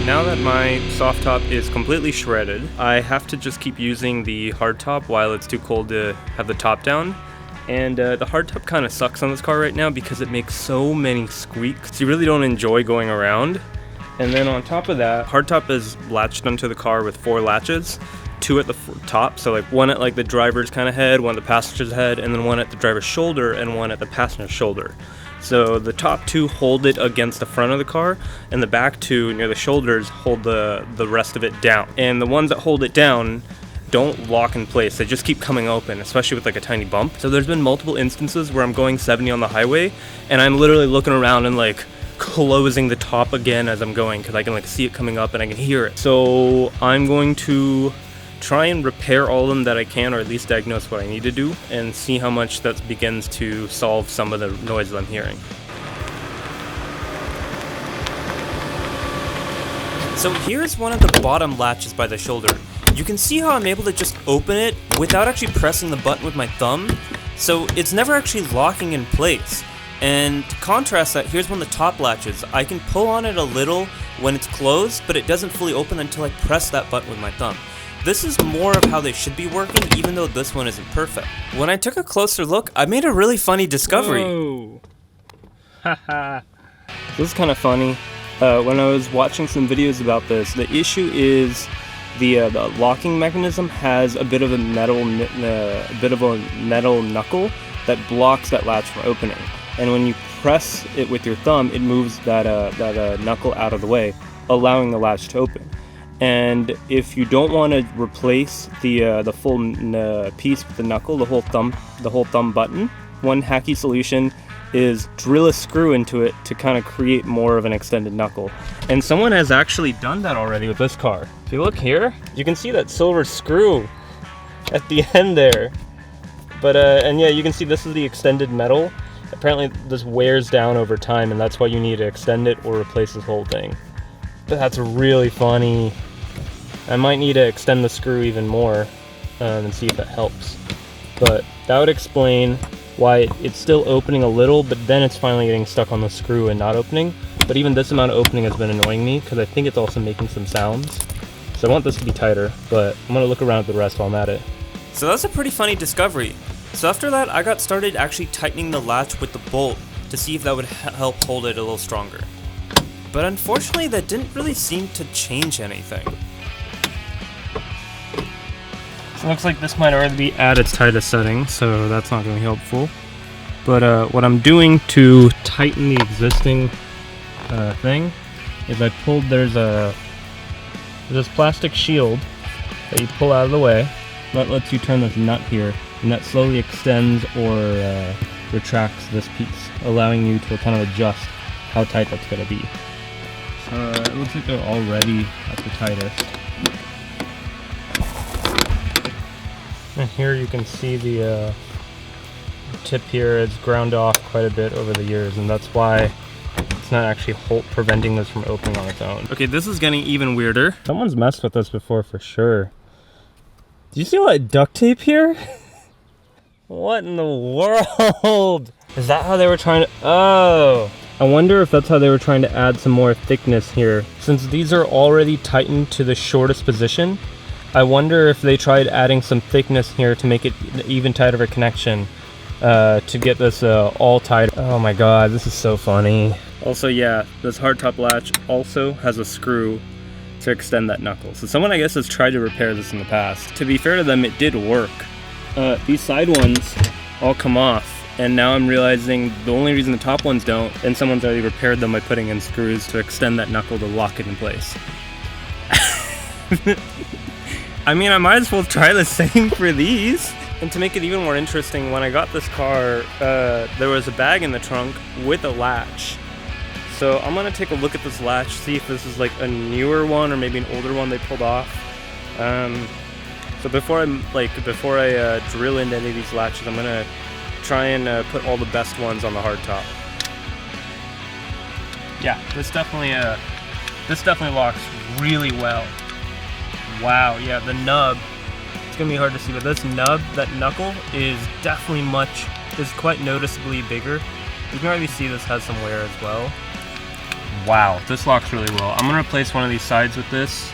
Now that my soft top is completely shredded, I have to just keep using the hard top while it's too cold to have the top down. And the hard top kind of sucks on this car right now because it makes so many squeaks. You really don't enjoy going around. And then on top of that, hard top is latched onto the car with 4 latches, 2 at the top, so like one at like the driver's kind of head, one at the passenger's head, and then one at the driver's shoulder and one at the passenger's shoulder. So the top 2 hold it against the front of the car, and the back 2 near the shoulders hold the rest of it down. And the ones that hold it down don't lock in place, they just keep coming open, especially with like a tiny bump. So there's been multiple instances where I'm going 70 on the highway, and I'm literally looking around and like closing the top again as I'm going, because I can like see it coming up and I can hear it. So I'm going to try and repair all of them that I can, or at least diagnose what I need to do, and see how much that begins to solve some of the noise that I'm hearing. So here's one of the bottom latches by the shoulder. You can see how I'm able to just open it without actually pressing the button with my thumb, so it's never actually locking in place. And to contrast that, here's one of the top latches. I can pull on it a little when it's closed, but it doesn't fully open until I press that button with my thumb. This is more of how they should be working, even though this one isn't perfect. When I took a closer look, I made a really funny discovery. Whoa. Haha. This is kind of funny. When I was watching some videos about this, the issue is the locking mechanism has a bit of a metal knuckle that blocks that latch from opening. And when you press it with your thumb, it moves that knuckle out of the way, allowing the latch to open. And if you don't want to replace the full piece with the knuckle, the whole thumb button, one hacky solution is drill a screw into it to kind of create more of an extended knuckle. And someone has actually done that already with this car. If you look here, you can see that silver screw at the end there. But and yeah, you can see this is the extended metal. Apparently this wears down over time, and that's why you need to extend it or replace this whole thing. But that's really funny. I might need to extend the screw even more and see if that helps. But that would explain why it's still opening a little, but then it's finally getting stuck on the screw and not opening. But even this amount of opening has been annoying me because I think it's also making some sounds. So I want this to be tighter, but I'm gonna look around at the rest while I'm at it. So that's a pretty funny discovery. So after that, I got started actually tightening the latch with the bolt to see if that would help hold it a little stronger. But unfortunately, that didn't really seem to change anything. So it looks like this might already be at its tightest setting, so that's not going to be helpful. But what I'm doing to tighten the existing thing is there's this plastic shield that you pull out of the way. That lets you turn this nut here, and that slowly extends or retracts this piece, allowing you to kind of adjust how tight that's going to be. So it looks like they're already at the tightest. And here you can see the tip here is ground off quite a bit over the years, and that's why it's not actually preventing this from opening on its own. Okay, this is getting even weirder. Someone's messed with this before for sure. Do you see all that duct tape here? What in the world? Is that how they were trying to... Oh! I wonder if that's how they were trying to add some more thickness here. Since these are already tightened to the shortest position, I wonder if they tried adding some thickness here to make it even tighter of a connection to get this all tight. Oh my god, this is so funny. Also, yeah, this hardtop latch also has a screw to extend that knuckle. So someone, I guess, has tried to repair this in the past. To be fair to them, it did work. These side ones all come off, and now I'm realizing the only reason the top ones don't, and someone's already repaired them by putting in screws to extend that knuckle to lock it in place. I mean, I might as well try the same for these. And to make it even more interesting, when I got this car, there was a bag in the trunk with a latch. So I'm gonna take a look at this latch, see if this is like a newer one or maybe an older one they pulled off. So before I drill into any of these latches, I'm gonna try and put all the best ones on the hardtop. Yeah, this definitely locks really well. Wow, yeah, the nub, it's gonna be hard to see, but this nub, that knuckle, is quite noticeably bigger. You can already see this has some wear as well. Wow, this locks really well. I'm gonna replace one of these sides with this.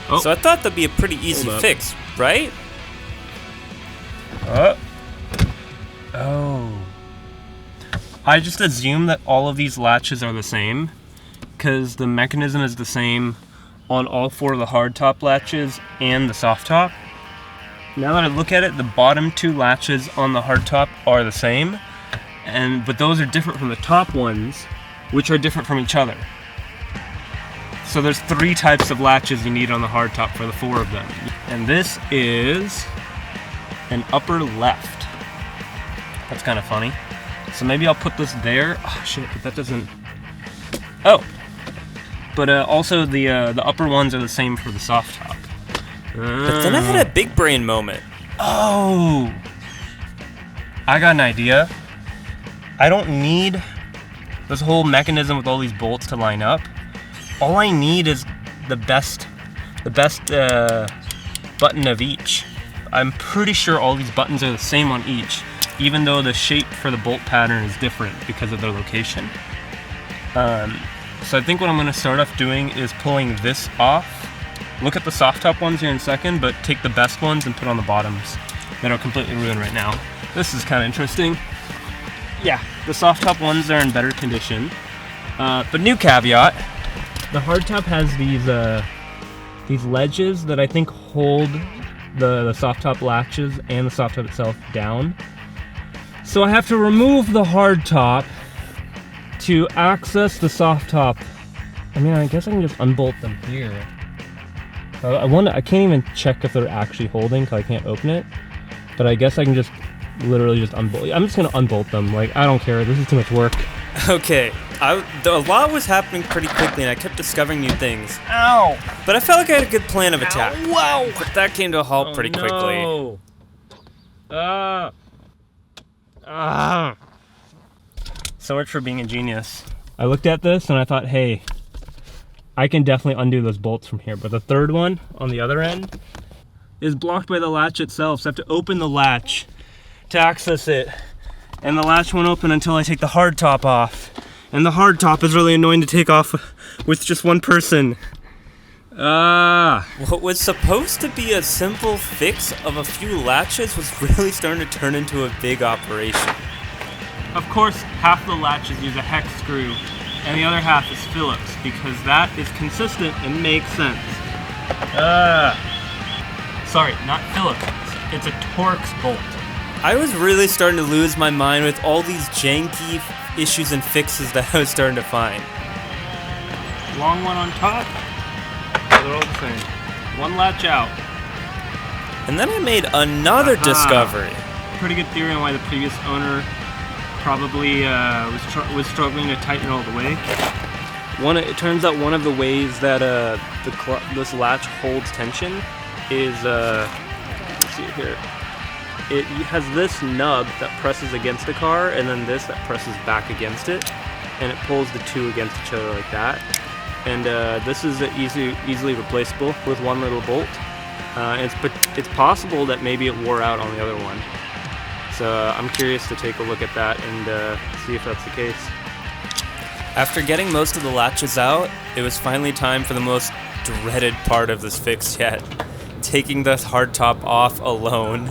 Oh. So I thought that'd be a pretty easy fix, right? Oh. I just assume that all of these latches are the same because the mechanism is the same on all 4 of the hardtop latches and the soft top. Now that I look at it, the bottom 2 latches on the hardtop are the same, but those are different from the top ones, which are different from each other. So there's 3 types of latches you need on the hardtop for the 4 of them. And this is an upper left. That's kind of funny. So maybe I'll put this there. Oh shit, but that doesn't... Oh! But also the upper ones are the same for the soft top. But then I had a big brain moment. Oh! I got an idea. I don't need this whole mechanism with all these bolts to line up. All I need is the best button of each. I'm pretty sure all these buttons are the same on each, even though the shape for the bolt pattern is different because of their location. So I think what I'm going to start off doing is pulling this off. Look at the soft top ones here in a second, but take the best ones and put on the bottoms that are completely ruined right now. This is kind of interesting. Yeah, the soft top ones are in better condition. But new caveat, the hardtop has these ledges that I think hold the soft top latches and the soft top itself down. So I have to remove the hardtop to access the soft top. I mean, I guess I can just unbolt them here. I can't even check if they're actually holding because I can't open it. But I guess I can just literally just unbolt. I'm just gonna unbolt them. Like, I don't care. This is too much work. Okay, a lot was happening pretty quickly, and I kept discovering new things. Ow! But I felt like I had a good plan of attack. Ow. Wow! But that came to a halt pretty quickly. No. So much for being a genius. I looked at this and I thought, hey, I can definitely undo those bolts from here. But the third one on the other end is blocked by the latch itself. So I have to open the latch to access it. And the latch won't open until I take the hard top off. And the hard top is really annoying to take off with just one person. What was supposed to be a simple fix of a few latches was really starting to turn into a big operation. Of course, half the latches use a hex screw, and the other half is Phillips, because that is consistent and makes sense. Sorry, not Phillips. It's a Torx bolt. I was really starting to lose my mind with all these janky issues and fixes that I was starting to find. Long one on top. They're all the same. One latch out. And then I made another discovery. Pretty good theory on why the previous owner probably was struggling to tighten it all the way. It turns out one of the ways that this latch holds tension is let's see it here. It has this nub that presses against the car, and then this that presses back against it, and it pulls the two against each other like that. And this is easily replaceable with one little bolt. It's possible that maybe it wore out on the other one. So I'm curious to take a look at that and see if that's the case. After getting most of the latches out, it was finally time for the most dreaded part of this fix yet. Taking the hardtop off alone.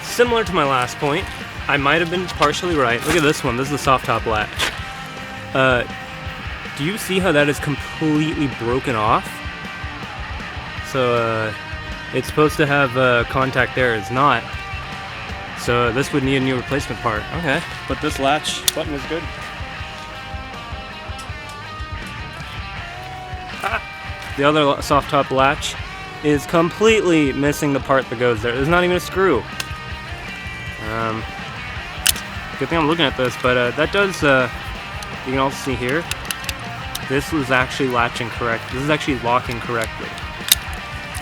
Similar to my last point, I might have been partially right. Look at this one. This is the soft top latch. Do you see how that is completely broken off? So it's supposed to have contact there. It's not. So this would need a new replacement part. Okay, but this latch button is good. The other soft top latch is completely missing the part that goes there. There's not even a screw. Good thing I'm looking at this, but that does, you can also see here, this was actually latching correct. This is actually locking correctly.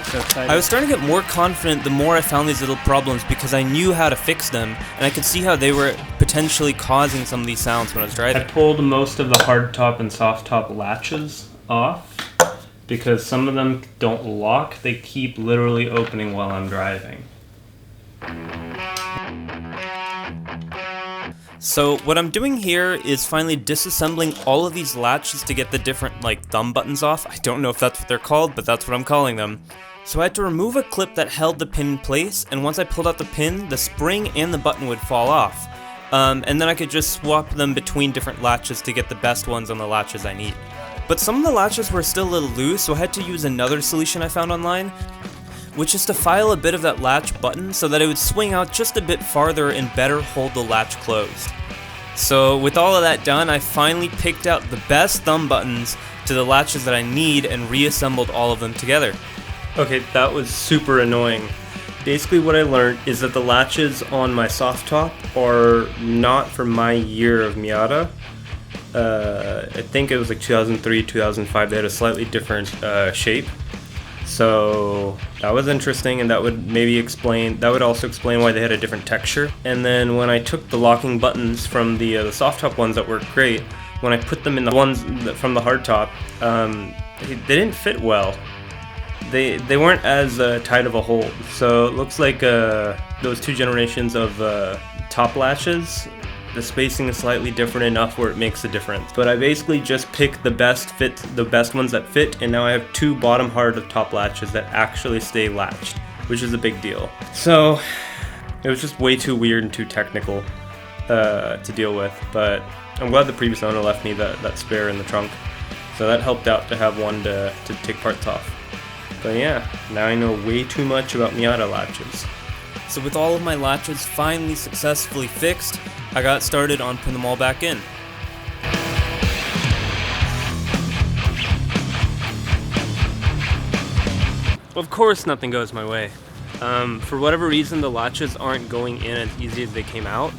So I was starting to get more confident the more I found these little problems because I knew how to fix them, and I could see how they were potentially causing some of these sounds when I was driving. I pulled most of the hard top and soft top latches off, because some of them don't lock. They keep literally opening while I'm driving. So what I'm doing here is finally disassembling all of these latches to get the different thumb buttons off. I don't know if that's what they're called, but that's what I'm calling them. So I had to remove a clip that held the pin in place, and once I pulled out the pin, the spring and the button would fall off. And then I could just swap them between different latches to get the best ones on the latches I need. But some of the latches were still a little loose, so I had to use another solution I found online, which is to file a bit of that latch button so that it would swing out just a bit farther and better hold the latch closed. So with all of that done, I finally picked out the best thumb buttons to the latches that I need and reassembled all of them together. Okay, that was super annoying. Basically what I learned is that the latches on my soft top are not from my year of Miata. I think it was 2003, 2005, they had a slightly different shape. So that was interesting, and that would also explain why they had a different texture. And then when I took the locking buttons from the soft top ones that worked great, when I put them in the ones from the hard top, they didn't fit well. They weren't as tight of a hold. So it looks like those two generations of top latches, the spacing is slightly different enough where it makes a difference. But I basically just picked the best ones that fit, and now I have two bottom hard top latches that actually stay latched, which is a big deal. So it was just way too weird and too technical to deal with, but I'm glad the previous owner left me that spare in the trunk. So that helped out to have one to take parts off. But yeah, now I know way too much about Miata latches. So with all of my latches finally successfully fixed, I got started on putting them all back in. Of course nothing goes my way. For whatever reason, the latches aren't going in as easy as they came out.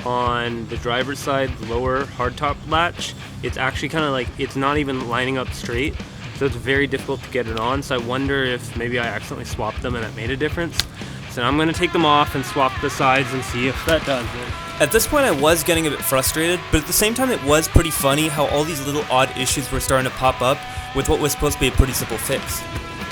On the driver's side, lower hardtop latch, it's actually kind of it's not even lining up straight, so it's very difficult to get it on. So I wonder if maybe I accidentally swapped them and that made a difference. So I'm going to take them off and swap the sides and see if that does it. At this point I was getting a bit frustrated, but at the same time it was pretty funny how all these little odd issues were starting to pop up with what was supposed to be a pretty simple fix.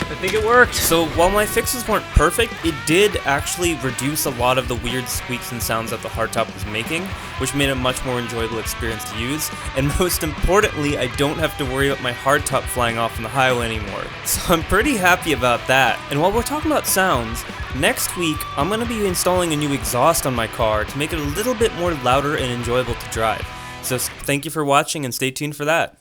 I think it worked. So while my fixes weren't perfect, it did actually reduce a lot of the weird squeaks and sounds that the hardtop was making, which made it a much more enjoyable experience to use. And most importantly, I don't have to worry about my hardtop flying off on the highway anymore. So I'm pretty happy about that. And while we're talking about sounds, next week I'm going to be installing a new exhaust on my car to make it a little bit more louder and enjoyable to drive. So thank you for watching and stay tuned for that.